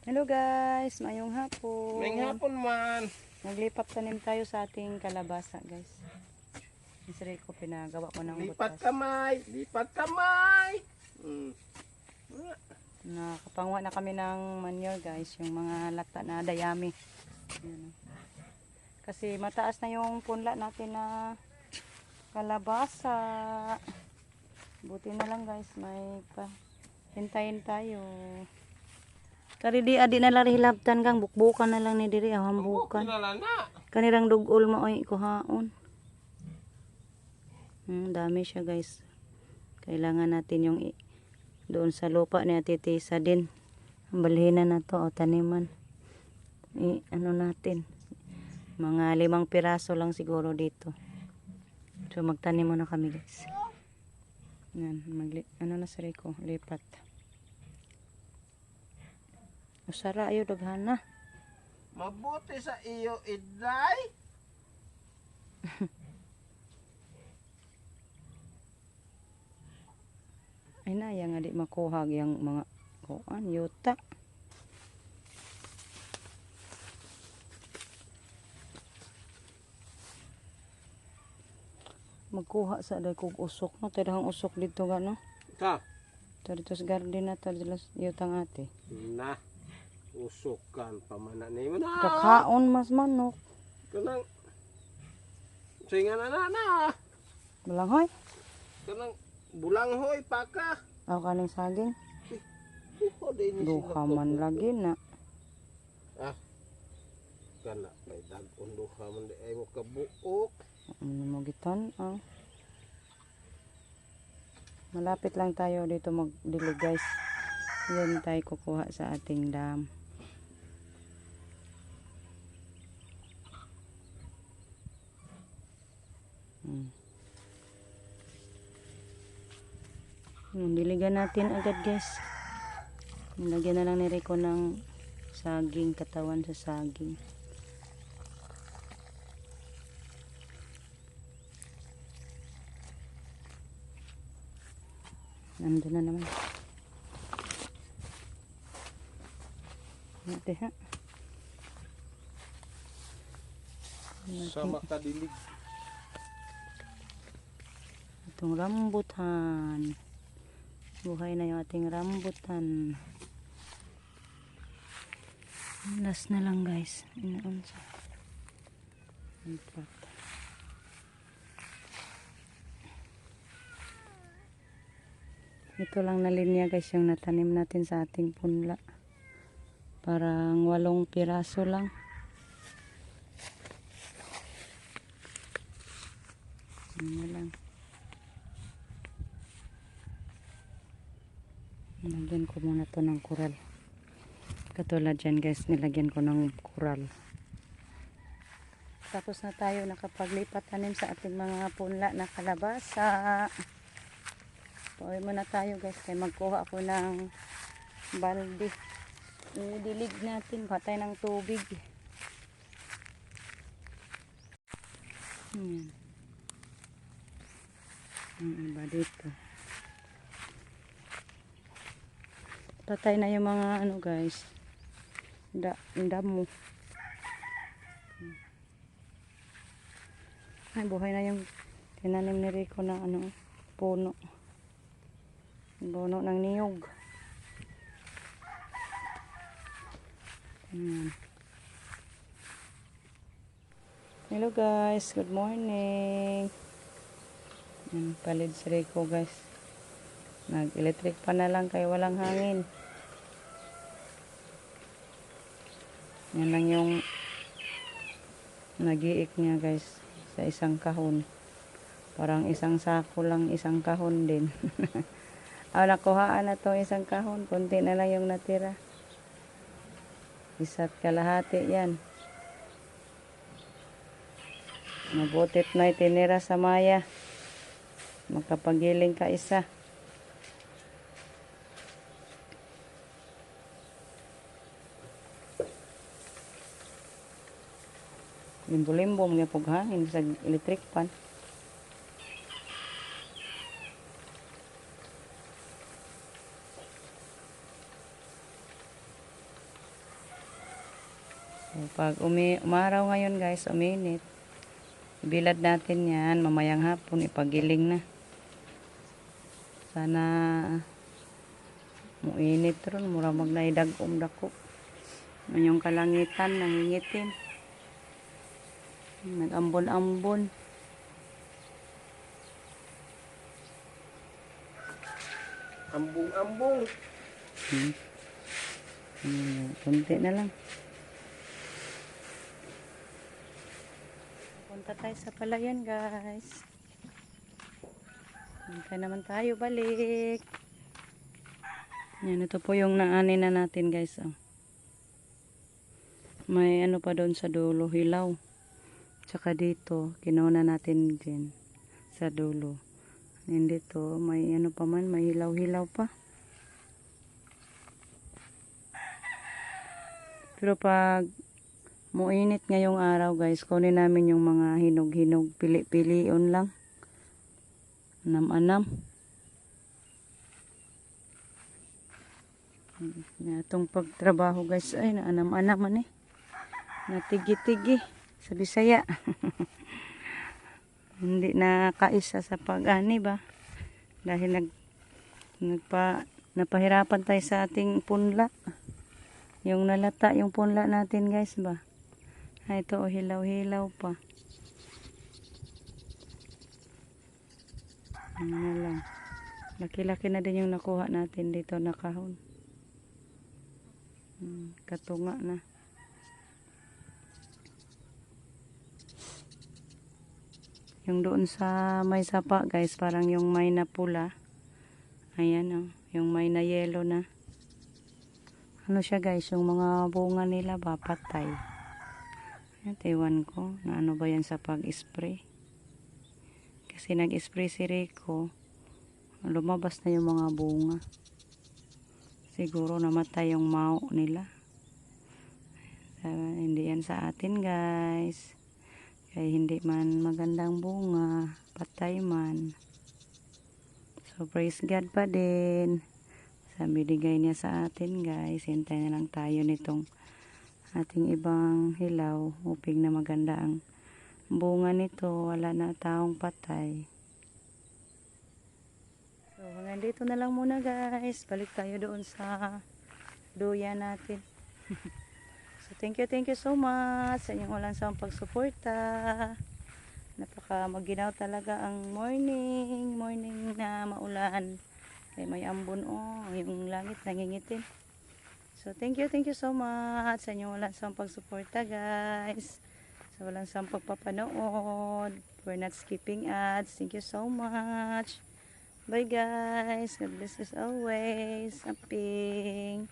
Hello guys, mayong hapon. Mayong hapon man. Naglipat tanim tayo sa ating kalabasa guys. Isri ko pinagawa ko ng Lipat butas. kamay, lipat kamay. Nakapangwa na kami ng manure guys, yung mga lata na dayami. Yan. Kasi mataas na yung punla natin na kalabasa. Buti na lang guys, may hintayin tayo. Kari di adi na lang hilabtan kang bukbukan na lang ni diri hambukan. Kanirang dugol mo ay kuhaon. Dami siya guys. Kailangan natin yung doon sa lupa ni Ate Tisa din. Balhinan na to o taniman. Ano natin. Mga 5 piraso lang siguro dito. So magtanim muna kami guys. Yan, ano na sa Rico, lipat. Usara ayo daghana. Mabuti sa iyo, Iday. Ay na, yang di makuhag yung mga kuan, yuta. Magkuha sa day kog usok no, tadahang usok dito gano. Ka. Dito sa garden na to, yutang ate. Na. Usukan pamana ni mo na. Kakaon mas manok. Kanang singa na. Balanghoy. Kanang bulanghoy paka. Aw kaning saging. Duha man lagi na. Kana may dag-on duha man di ay mo kabuok. Ano mo gitan? Malapit lang tayo dito magdilig guys. Yan tayo kukuha sa ating dam. Diligan natin agad guys. Nilagyan na lang ni Rico ng saging, katawan sa saging. Nandun na naman. Ate ha. Sa makadilig. Itong rambutan. Buhay na yung ating rambutan. Last na lang guys. Inaunsa. Ito lang na linya guys yung natanim natin sa ating punla. Parang 8 piraso lang. Ano lang. Nilagyan ko muna to ng kural. Katulad dyan guys, nilagyan ko ng kural. Tapos na tayo nakapaglipat tanim sa ating mga punla na kalabasa. Pauwi muna tayo guys, kaya magkuha ako ng balde. Dilig natin, patay ng tubig. Yan. Ang iba dito. Patay na yung mga ano guys. Damo. Ay, buhay na yung tinanim ni Rico na ano, puno. Puno ng niyog. Hello guys, good morning. Palid si Rico guys. Nag-electric pa na lang kaya walang hangin. Yan lang yung nag-iik niya guys sa isang kahon. Parang isang sako lang, isang kahon din. Nakuhaan na to isang kahon. Kunti na lang yung natira. Isa't kalahati yan. Mabutit na itinira sa maya. Magkapagiling ka isa. Limbo-limbo mga paghangin sa electric pan. So, pag umaraw ngayon guys, uminit, ibilad natin yan, mamayang hapon, ipagiling na. Sana muinit ron, mura magnaidagom dako. Yung kalangitan, nangingitim. Nag-ambon-ambon. Ambong-ambong. Kunti na lang. Punta tayo sa palayan guys. Hintay naman tayo balik. Yan, ito po yung naani na natin guys. Oh. May ano pa doon sa dulo, hilaw. Tsaka dito, kinuha natin din sa dulo. And dito, may ano pa man, may hilaw-hilaw pa. Pero pag muinit ngayong araw guys, kunin namin yung mga hinog-hinog, pili-pilion lang. Anam-anam. Itong pagtrabaho guys, ay naanam-anam eh. Natigi-tigi sa Bisaya. Hindi na kaisa sa pag-ani ba? Dahil napahirapan tayo sa ating punla. Yung nalata yung punla natin guys ba? Ay, ito hilaw-hilaw pa. Ano na lang. Laki-laki na din yung nakuha natin dito na kahon. Katunga na. Yung doon sa may sapa guys, parang yung may na pula. Ayan oh, yung may na yellow na. Ano siya guys, yung mga bunga nila ba patay. At ewan ko, na ano ba yan sa pag-spray. Kasi nag-spray si Rico, lumabas na yung mga bunga. Siguro namatay yung mao nila. Hindi yan sa atin guys. Kaya hindi man magandang bunga, patay man. So praise God pa din. Sa binigay niya sa atin guys. Hintay na lang tayo nitong ating ibang hilaw. Uping na maganda ang bunga nito. Wala na taong patay. So hanggang dito na lang muna guys. Balik tayo doon sa duya natin. So thank you so much sa inyong walang sawang pagsuporta. Napaka maginaw talaga ang morning na maulan. Kaya may ambon yung langit nangingitim. So thank you so much sa inyong walang sawang pagsuporta guys. Sa walang sawang pagpapanood. We're not skipping ads. Thank you so much. Bye guys. God bless us always. Aping.